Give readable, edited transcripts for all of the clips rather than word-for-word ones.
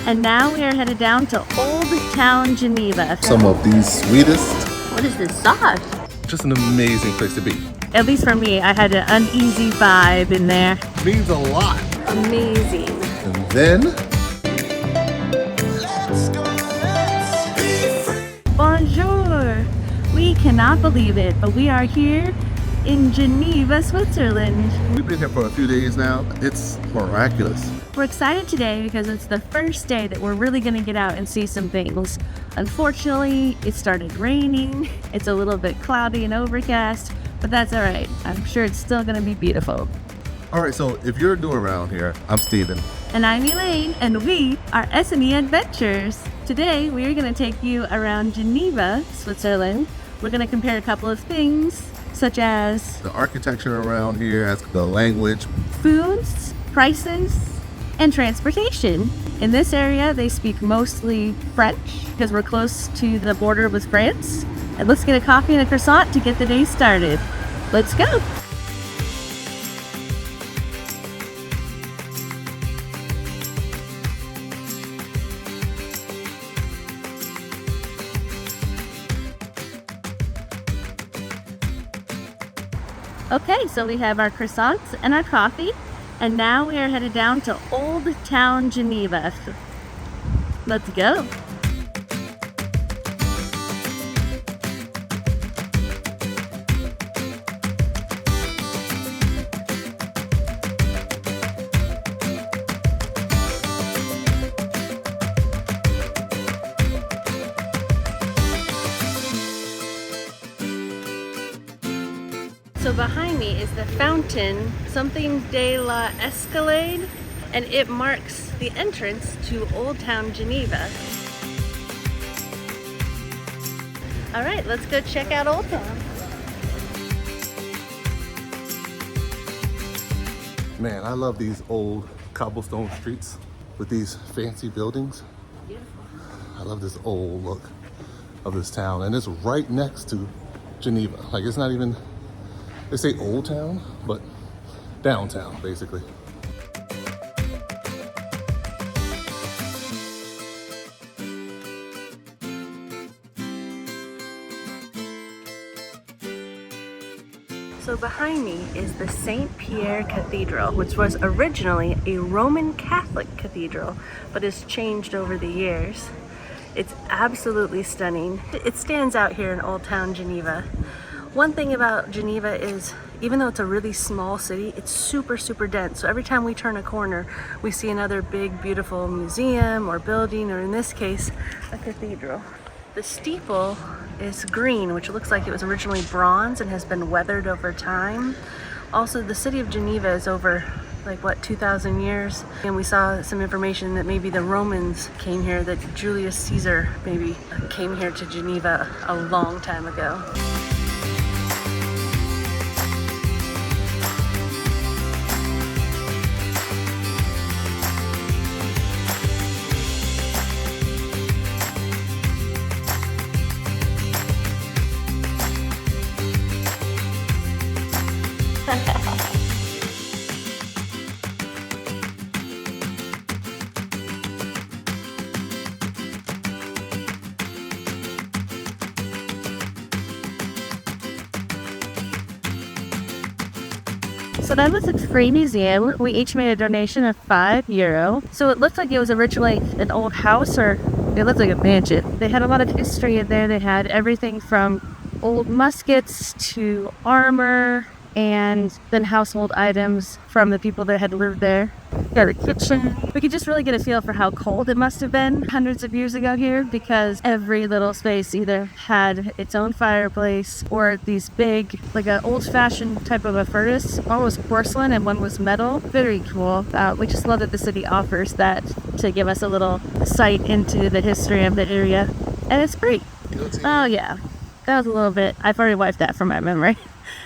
And now we are headed down to Old Town Geneva. Some of the sweetest. What is this sauce? Just an amazing place to be. At least for me, I had an uneasy vibe in there. Means a lot. Amazing. And then Bonjour! We cannot believe it, but we are here in Geneva, Switzerland. we've been here for a few days now. It's miraculous. We're excited today because it's the first day that we're really going to get out and see some things. Unfortunately, it started raining. It's a little bit cloudy and overcast, but that's all right. I'm sure it's still going to be beautiful. All right, so if you're new around here, I'm Steven. And I'm Elaine, and we are S&E Adventures. Today, we are going to take you around Geneva, Switzerland. We're going to compare a couple of things, such as The architecture around here, as the language. foods, prices, and transportation. In this area, they speak mostly French because we're close to the border with France. And let's get a coffee and a croissant to get the day started. Let's go. Okay, so we have our croissants and our coffee, and now we are headed down to Old Town Geneva. Let's go. So behind me is the fountain, something de la Escalade, and it marks the entrance to Old Town Geneva. All right, let's go check out Old Town. Man, I love these old cobblestone streets with these fancy buildings. Beautiful. I love this old look of this town, and it's right next to Geneva. Like, it's not even, they say Old Town, but downtown, basically. So behind me is the St. Pierre Cathedral, which was originally a Roman Catholic cathedral, but has changed over the years. It's absolutely stunning. It stands out here in Old Town Geneva. One thing about Geneva is, even though it's a really small city, it's super, super dense. So every time we turn a corner, we see another big, beautiful museum or building, or in this case, a cathedral. The steeple is green, which looks like it was originally bronze and has been weathered over time. Also, the city of Geneva is over, like, what, 2,000 years? And we saw some information that maybe the Romans came here, that Julius Caesar maybe came here to Geneva a long time ago. So that was a free museum. We each made a donation of €5. So it looked like it was originally an old house, or it looked like a mansion. They had a lot of history in there. They had everything from old muskets to armor, and then household items from the people that had lived there. Got a kitchen. We could just really get a feel for how cold it must have been hundreds of years ago here, because every little space either had its own fireplace or these big, like an old-fashioned type of a furnace. One was porcelain and one was metal. Very cool. We just love that the city offers that to give us a little sight into the history of the area. And it's free. Oh yeah, that was a little bit, I've already wiped that from my memory.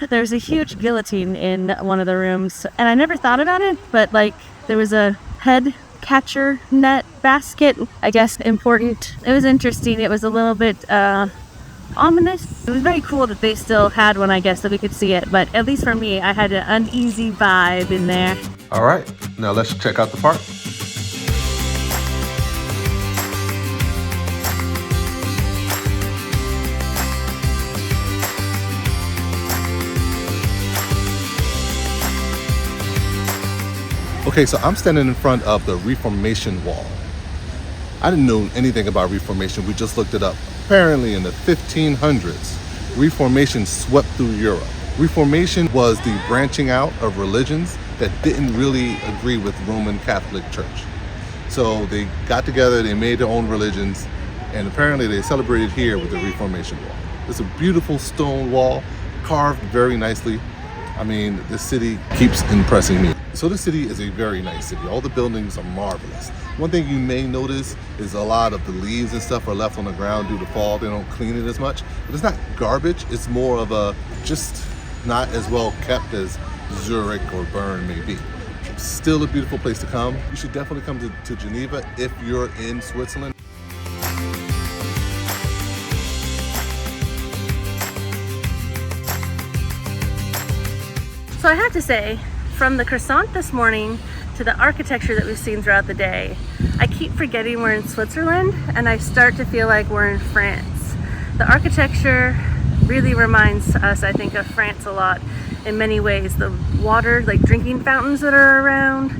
There's a huge guillotine in one of the rooms, and I never thought about it, but like there was a head catcher net basket, I guess important. It was interesting. It was a little bit ominous. It was very cool that they still had one, I guess, that we could see it, but at least for me, I had an uneasy vibe in there. All right, now let's check out the park. Okay, so I'm standing in front of the Reformation Wall. I didn't know anything about Reformation, we just looked it up. Apparently in the 1500s, Reformation swept through Europe. Reformation was the branching out of religions that didn't really agree with Roman Catholic Church. So they got together, they made their own religions, and apparently they celebrated here with the Reformation Wall. It's a beautiful stone wall, carved very nicely. I mean, the city keeps impressing me. So the city is a very nice city. All the buildings are marvelous. One thing you may notice is a lot of the leaves and stuff are left on the ground due to fall. They don't clean it as much. But it's not garbage. It's more of a just not as well kept as Zurich or Bern may be. Still a beautiful place to come. You should definitely come to Geneva if you're in Switzerland. So I have to say, from the croissant this morning to the architecture that we've seen throughout the day, I keep forgetting we're in Switzerland and I start to feel like we're in France. The architecture really reminds us, I think, of France a lot in many ways. The water, like drinking fountains that are around,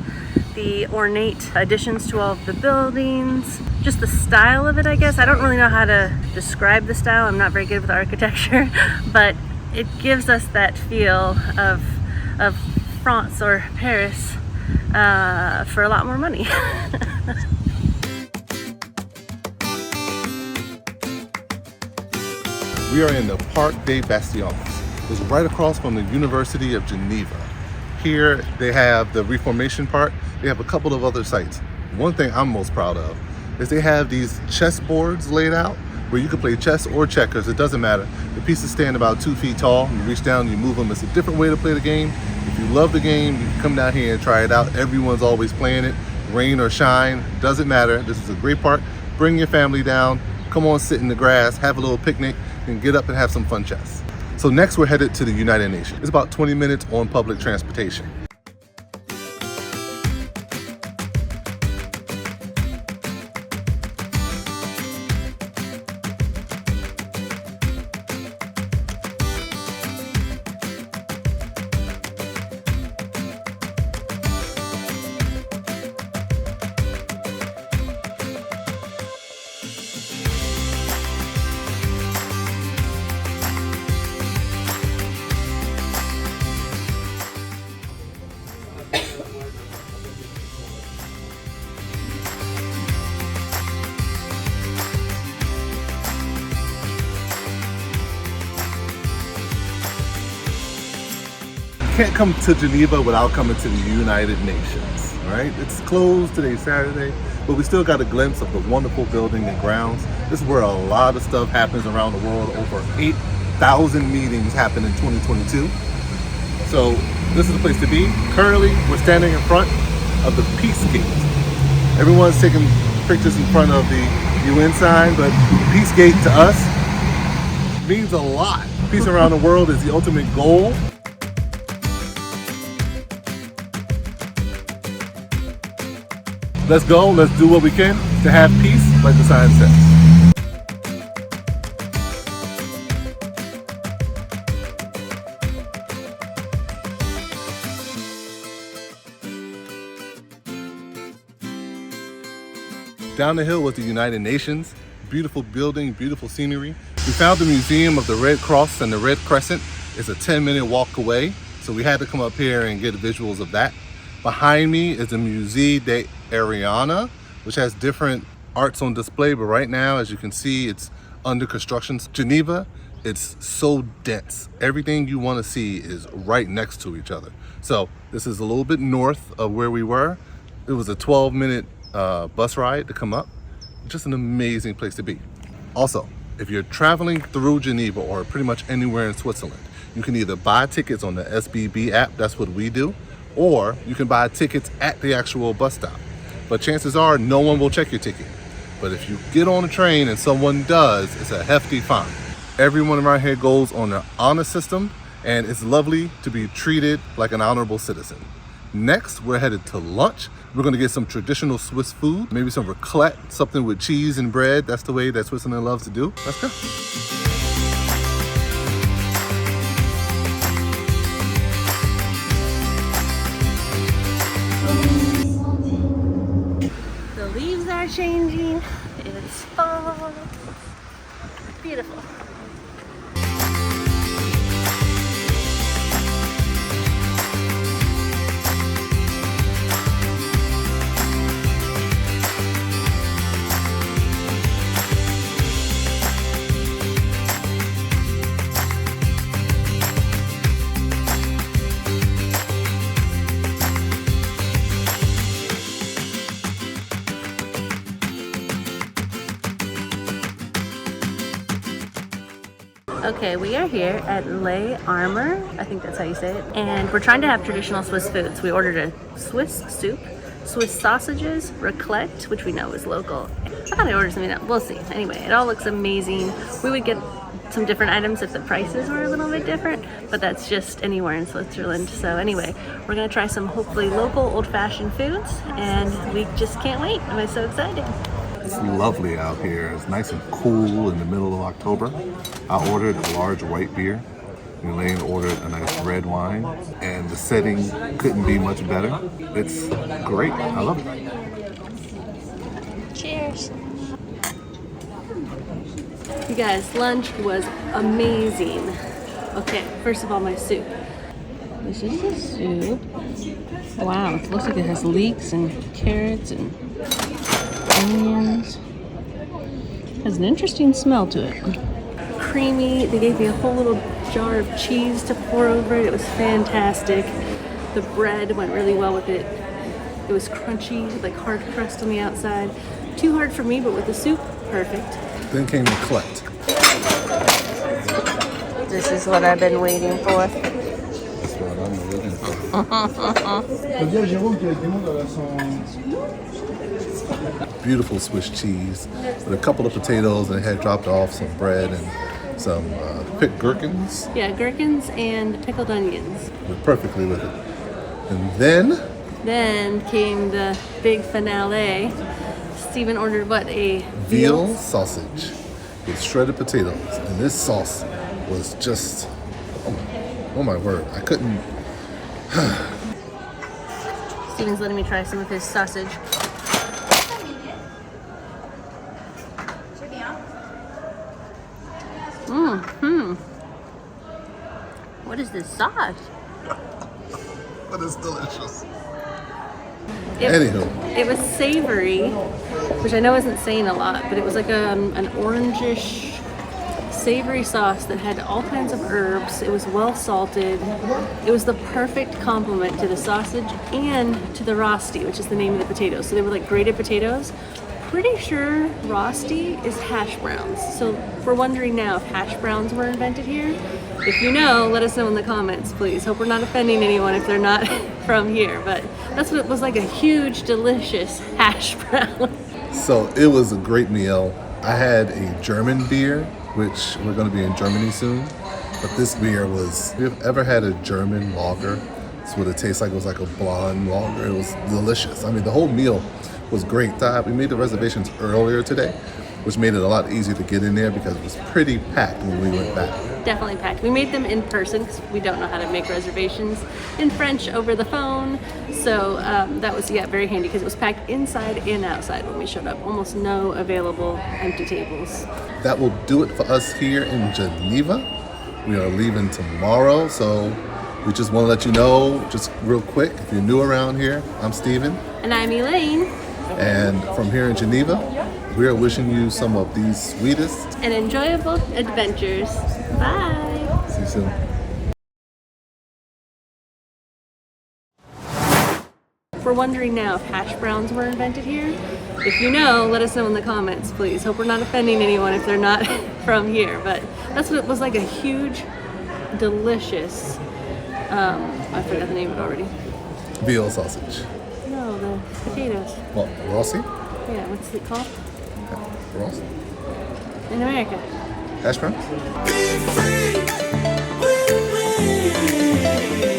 the ornate additions to all of the buildings, just the style of it, I guess. I don't really know how to describe the style. I'm not very good with architecture, but it gives us that feel of France or Paris for a lot more money. We are in the Parc des Bastions. It's right across from the University of Geneva. Here they have the Reformation part. They have a couple of other sites. One thing I'm most proud of is they have these chess boards laid out where you can play chess or checkers, it doesn't matter. The pieces stand about 2 feet tall. You reach down, you move them. It's a different way to play the game. If you love the game, you can come down here and try it out. Everyone's always playing it, rain or shine, doesn't matter. This is a great park. Bring your family down, come on, sit in the grass, have a little picnic, and get up and have some fun chess. So next we're headed to the United Nations. It's about 20 minutes on public transportation. Can't come to Geneva without coming to the United Nations, right? It's closed today, Saturday, but we still got a glimpse of the wonderful building and grounds. This is where a lot of stuff happens around the world. Over 8,000 meetings happen in 2022. So this is the place to be. Currently, we're standing in front of the Peace Gate. Everyone's taking pictures in front of the UN sign, but Peace Gate to us means a lot. Peace around the world is the ultimate goal. Let's go, let's do what we can to have peace, like the sign says. Down the hill was the United Nations. Beautiful building, beautiful scenery. We found the Museum of the Red Cross and the Red Crescent. It's a 10-minute walk away, so we had to come up here and get visuals of that. Behind me is the Musée de Ariana, which has different arts on display, but right now, as you can see, it's under construction. Geneva, it's so dense. Everything you want to see is right next to each other. So this is a little bit north of where we were. It was a 12-minute bus ride to come up. Just an amazing place to be. Also, if you're traveling through Geneva or pretty much anywhere in Switzerland, you can either buy tickets on the SBB app, that's what we do, or you can buy tickets at the actual bus stop. But chances are no one will check your ticket. But if you get on a train and someone does, it's a hefty fine. Everyone around here goes on the honor system, and it's lovely to be treated like an honorable citizen. Next, we're headed to lunch. We're gonna get some traditional Swiss food, maybe some raclette, something with cheese and bread. That's the way that Switzerland loves to do. Let's go. Leaves are changing. It's fall. Beautiful. Okay, we are here at Les Armour, I think that's how you say it, and we're trying to have traditional Swiss foods. We ordered a Swiss soup, Swiss sausages, raclette, which we know is local. I thought I ordered something else. We'll see. Anyway, it all looks amazing. We would get some different items if the prices were a little bit different, but that's just anywhere in Switzerland. So anyway, we're gonna try some hopefully local old-fashioned foods, and we just can't wait. I'm so excited. It's lovely out here. It's nice and cool in the middle of October. I ordered a large white beer. Elaine ordered a nice red wine, and the setting couldn't be much better. It's great. I love it. Cheers. You guys, lunch was amazing. Okay, first of all, my soup. This is the soup. Wow, it looks like it has leeks and carrots and onions. Has an interesting smell to it. Creamy. They gave me a whole little jar of cheese to pour over it. It was fantastic. The bread went really well with it. It was crunchy, like hard crust on the outside. Too hard for me, but with the soup, perfect. Then came raclette. This is what I've been waiting for. That's what I'm waiting for. Beautiful Swiss cheese with a couple of potatoes, and it had dropped off some bread and some picked gherkins. Yeah, gherkins and pickled onions. Went perfectly with it. And then came the big finale. Steven ordered what, a veal sausage with shredded potatoes, and this sauce was just, oh my word, I couldn't. Steven's letting me try some of his sausage. What is this sauce? But it's delicious. Anywho. It was savory, which I know isn't saying a lot, but it was like an orangish savory sauce that had all kinds of herbs. It was well salted. It was the perfect complement to the sausage and to the rosti, which is the name of the potatoes. So they were like grated potatoes. Pretty sure rosti is hash browns. So we're wondering now if hash browns were invented here. If you know, let us know in the comments, please. Hope we're not offending anyone if they're not from here, but that's what it was, like a huge, delicious hash brown. So it was a great meal. I had a German beer, which we're going to be in Germany soon, but this beer was, if you've ever had a German lager, it's what it tastes like. It was like a blonde lager. It was delicious. I mean, the whole meal was great. We made the reservations earlier today, which made it a lot easier to get in there because it was pretty packed when we went back. Definitely packed. We made them in person because we don't know how to make reservations in French over the phone. So that was, very handy because it was packed inside and outside when we showed up. Almost no available empty tables. That will do it for us here in Geneva. We are leaving tomorrow, so we just want to let you know, just real quick, if you're new around here, I'm Steven. And I'm Elaine. And from here in Geneva, we are wishing you some of the sweetest and enjoyable adventures. Bye. See you soon. We're wondering now if hash browns were invented here. If you know, let us know in the comments, please. Hope we're not offending anyone if they're not from here, but that's what it was, like a huge, delicious, I forgot the name of it already. Veal sausage. No, the potatoes. What, Rossi? Yeah, what's it called? Ross? In America. Hash browns? Be free.